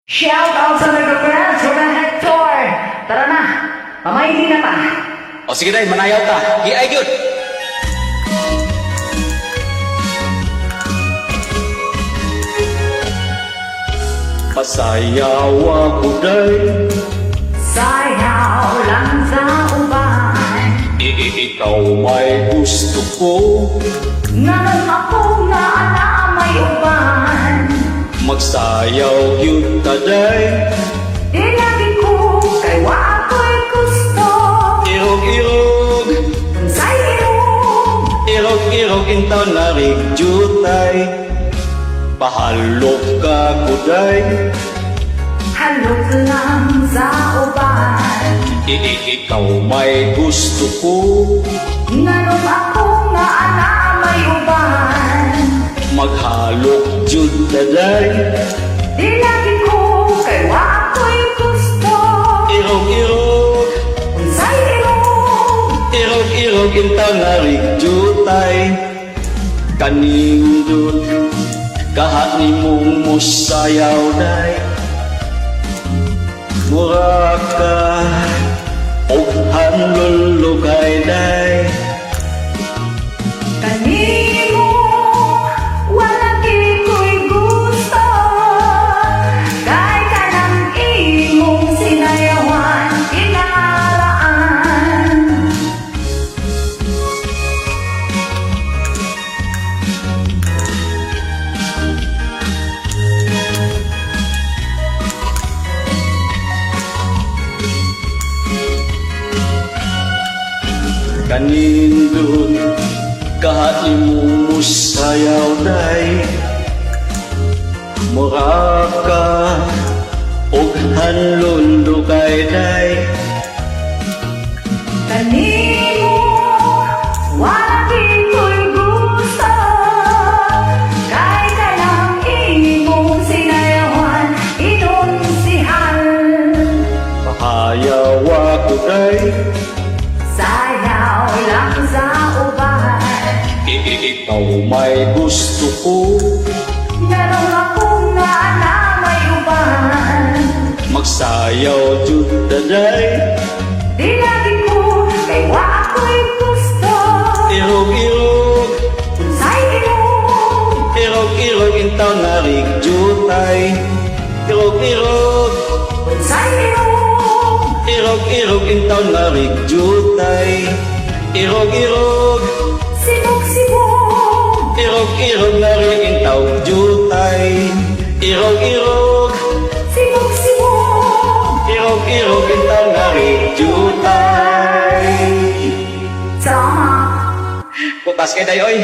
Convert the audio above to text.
Shout out sa nag-friends from Hector! Tara na, mamaili na ta. O sige day, manayaw ta. Giay gyud. Pasayaw ako day, Sayaw lang sa uban. ikaw may gusto ko. Ngayon ako nga na may uban. Magsayaw yun ta day. Di lagi ko kay wa ako'y gusto. Irog-irog, Unsay ilong, irog-irog intaw na rigjutay. Pahalok ka ko day. halok lang sa uban. Ikaw may gusto ko. Ngayon ako nga na may uban. Maghalok jud ta day. Di lagi ko kay wa ako'y gusto. Irog-irog, Unsay ilong, irog-irog intaw na rigjutay. Kanindot kahat ni mong musayaw day. Mura ka og hanlulugay day. kanimo wala ko'y gusto. Kay kanang imong sinayawan inalaan. Kanindot kahat ni mong musayaw day. Mura ka og hanlulugay day. Kanimo wala ko'y gusto. Kay kanang imong sinayawan inunsihan. Pahayaw ako day. Sayaw lang sa uban. Ikaw may gusto ko. Ngayon ako nga na may uban. Magsayaw jud ta day. Di lagi ko kay wa ako'y gusto. Irog-irog, Unsay ilong, irog-irog intaw na rigjutay. Irog-irog, unsay ilong, irog-irog intaw na rigjutay. Irog-irog, sibok-sibok, irog-irog na rin intaw jutay. Irog-irog, sibok-sibok. irog-irog intaw na rigjutay. Sama. Kutas kay day oy.